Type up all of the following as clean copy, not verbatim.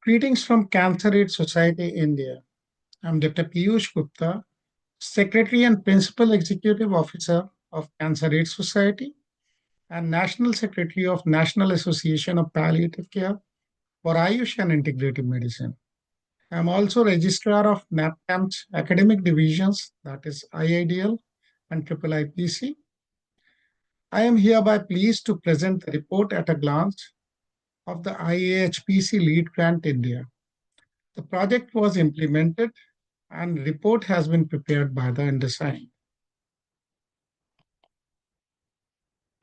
Greetings from Cancer Aid Society, India. I'm Dr. Piyush Gupta, Secretary and Principal Executive Officer of Cancer Aid Society and National Secretary of National Association of Palliative Care for Ayush and Integrative Medicine. I'm also Registrar of NAPCAM's academic divisions, that is IIDL and IIIPC. I am hereby pleased to present the report at a glance of the IAHPC Lead Grant India. The project was implemented and report has been prepared by the undersigned.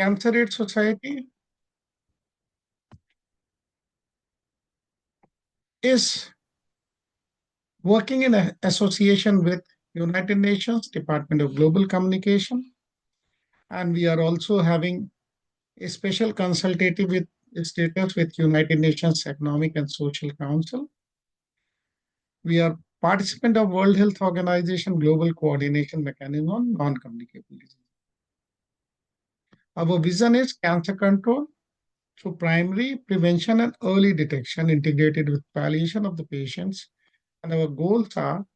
Cancer Aid Society is working in association with United Nations Department of Global Communication, and we are also having a special consultative with status with United Nations Economic and Social Council. We are participant of World Health Organization Global Coordination Mechanism on Non-Communicable Disease. Our vision is cancer control through primary prevention and early detection integrated with palliation of the patients. And our goals are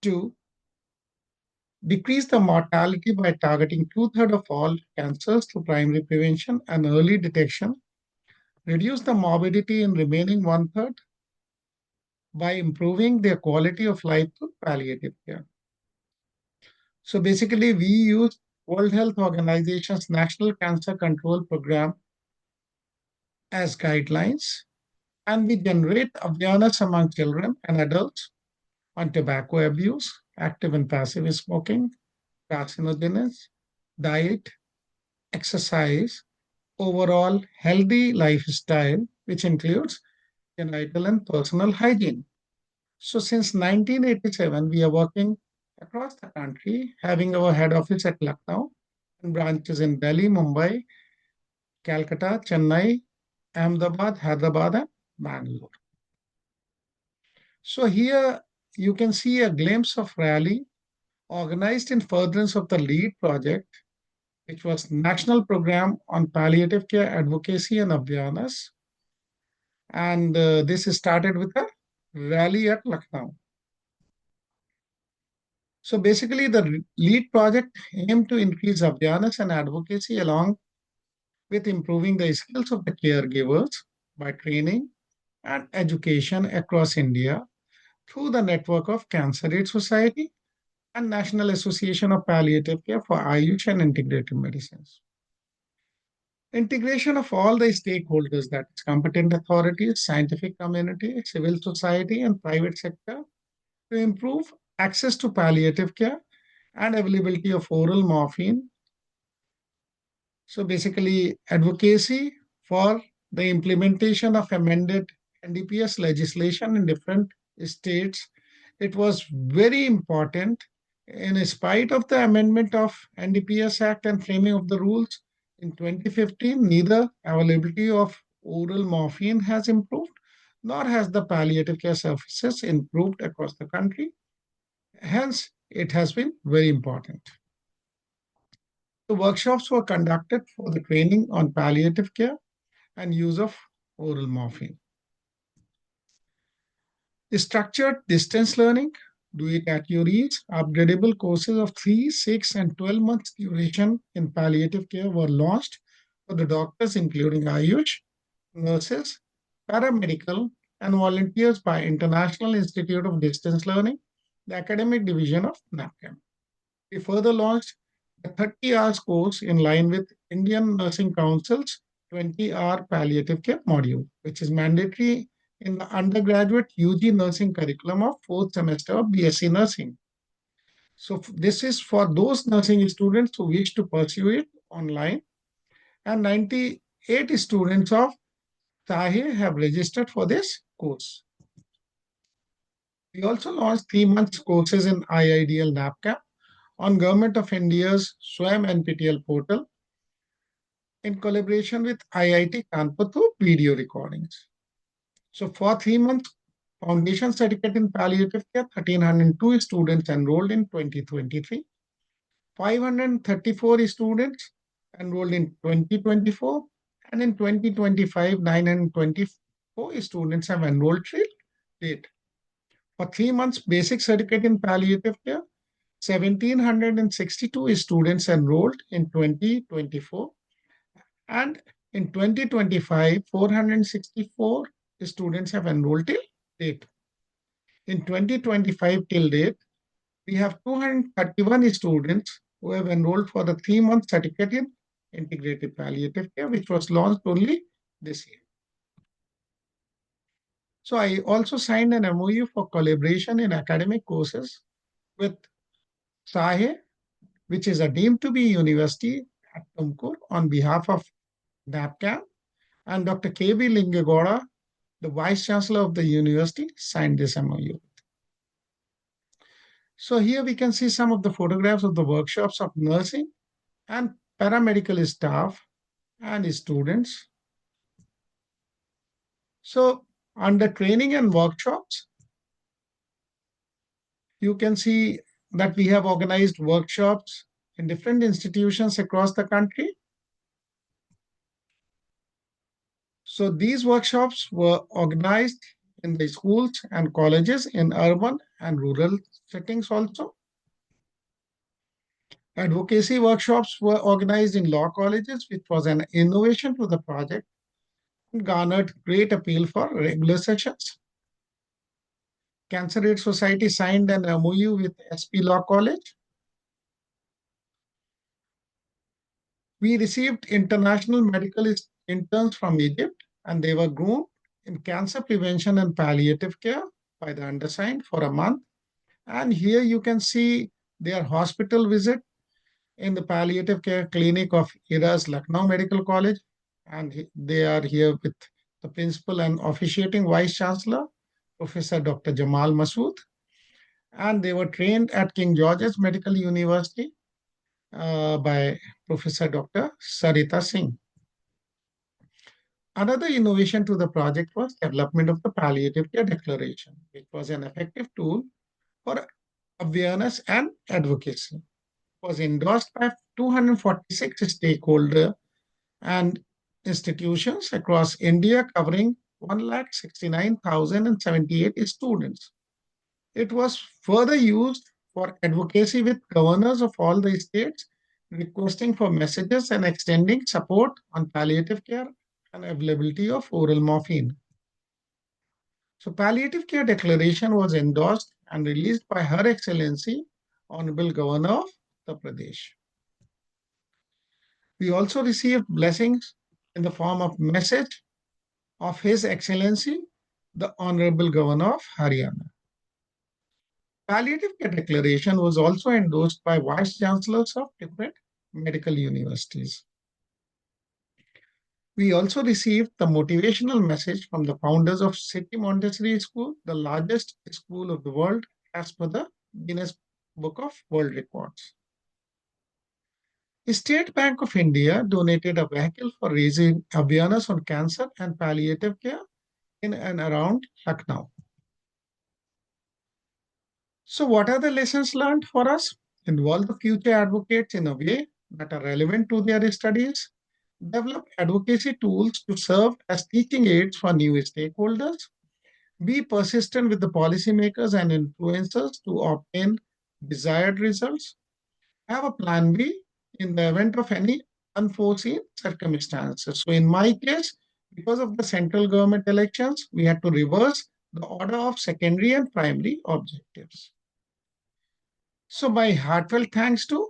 to decrease the mortality by targeting two-thirds of all cancers through primary prevention and early detection, reduce the morbidity in remaining one-third by improving their quality of life through palliative care. So basically, we use World Health Organization's National Cancer Control Program as guidelines, and we generate awareness among children and adults on tobacco abuse, active and passive smoking, carcinogens, diet, exercise, overall healthy lifestyle, which includes genital and personal hygiene. So since 1987, we are working across the country, having our head office at Lucknow and branches in Delhi, Mumbai, Calcutta, Chennai, Ahmedabad, Hyderabad, and Bangalore. So here you can see a glimpse of rally organized in furtherance of the LEAD project, which was National Program on Palliative Care Advocacy and Awareness. And this started with a rally at Lucknow. So basically, the LEAD project aimed to increase awareness and advocacy along with improving the skills of the caregivers by training and education across India through the network of Cancer Aid Society and National Association of Palliative Care for Ayush and Integrative Medicines. Integration of all the stakeholders, that is competent authorities, scientific community, civil society, and private sector to improve access to palliative care and availability of oral morphine. So basically, advocacy for the implementation of amended NDPS legislation in different states. It was very important in spite of the amendment of NDPS Act and framing of the rules in 2015, neither availability of oral morphine has improved, nor has the palliative care services improved across the country. Hence, it has been very important. The workshops were conducted for the training on palliative care and use of oral morphine. Structured distance learning, do it at your ease. Upgradable courses of 3, 6, and 12 months duration in palliative care were launched for the doctors, including Ayush, nurses, paramedical, and volunteers by International Institute of Distance Learning, the academic division of NAPCAM. We further launched a 30 hours course in line with Indian Nursing Council's 20-hour palliative care module, which is mandatory in the undergraduate UG nursing curriculum of fourth semester of BSc Nursing. So this is for those nursing students who wish to pursue it online, and 98 students of TAHE have registered for this course. We also launched 3 months courses in IIDL NAPCAM on Government of India's SWAM NPTEL portal in collaboration with IIT Kanpur through video recordings. So for 3 months, Foundation Certificate in Palliative Care, 1,302 students enrolled in 2023, 534 students enrolled in 2024, and in 2025, 924 students have enrolled till date. For 3 months basic certificate in palliative care, 1,762 students enrolled in 2024, and in 2025, 464 students have enrolled till date. In 2025 till date, we have 231 students who have enrolled for the 3 month certificate in integrated palliative care, which was launched only this year. So I also signed an MOU for collaboration in academic courses with SAHE, which is a deemed to be university at Tumkur on behalf of NAPCAM, and Dr. K.B. Lingegowda, the Vice Chancellor of the university, signed this MOU. So here we can see some of the photographs of the workshops of nursing and paramedical staff and students. So under training and workshops, you can see that we have organized workshops in different institutions across the country. So these workshops were organized in the schools and colleges in urban and rural settings also. Advocacy workshops were organized in law colleges, which was an innovation to the project and garnered great appeal for regular sessions. Cancer Aid Society signed an MOU with SP Law College. We received international medical interns from Egypt, and they were groomed in cancer prevention and palliative care by the undersigned for a month. And here you can see their hospital visit in the palliative care clinic of IRA's Lucknow Medical College. And they are here with the principal and officiating vice chancellor, Professor Dr. Jamal Masood. And they were trained at King George's Medical University by Professor Dr. Sarita Singh. Another innovation to the project was development of the palliative care declaration, which was an effective tool for awareness and advocacy. It was endorsed by 246 stakeholders and institutions across India, covering 169,078 students. It was further used for advocacy with governors of all the states, requesting for messages and extending support on palliative care and availability of oral morphine. So palliative care declaration was endorsed and released by Her Excellency, Honorable Governor of Uttar Pradesh. We also received blessings in the form of message of His Excellency, the Honorable Governor of Haryana. Palliative care declaration was also endorsed by vice chancellors of different medical universities. We also received the motivational message from the founders of City Montessori School, the largest school of the world as per the Guinness Book of World Records. The State Bank of India donated a vehicle for raising awareness on cancer and palliative care in and around Lucknow. So what are the lessons learned for us? Involve the future advocates in a way that are relevant to their studies. Develop advocacy tools to serve as teaching aids for new stakeholders. Be persistent with the policymakers and influencers to obtain desired results. Have a plan B in the event of any unforeseen circumstances. So in my case, because of the central government elections, we had to reverse the order of secondary and primary objectives. So my heartfelt thanks to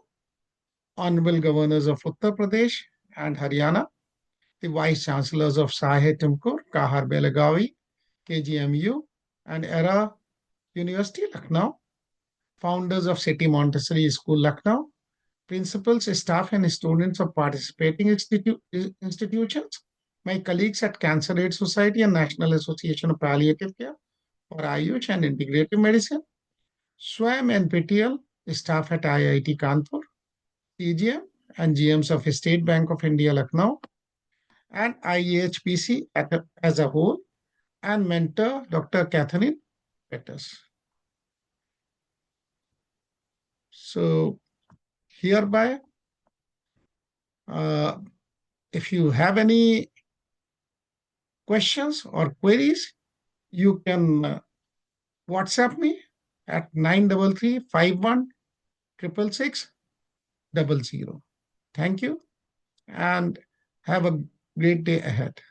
Honorable Governors of Uttar Pradesh and Haryana, the Vice Chancellors of Sahe Tumkur, Kahar Belagavi, KGMU, and ERA University, Lucknow, founders of City Montessori School, Lucknow, principals, staff, and students of participating institutions, my colleagues at Cancer Aid Society and National Association of Palliative Care for Ayush and Integrative Medicine, SWAM and PTL, staff at IIT Kanpur, CGM and GMs of State Bank of India, Lucknow, and IAHPC as a whole, and mentor Dr. Catherine Peters. So hereby, if you have any questions or queries, you can WhatsApp me at 933-51-666-00. Thank you and have a great day ahead.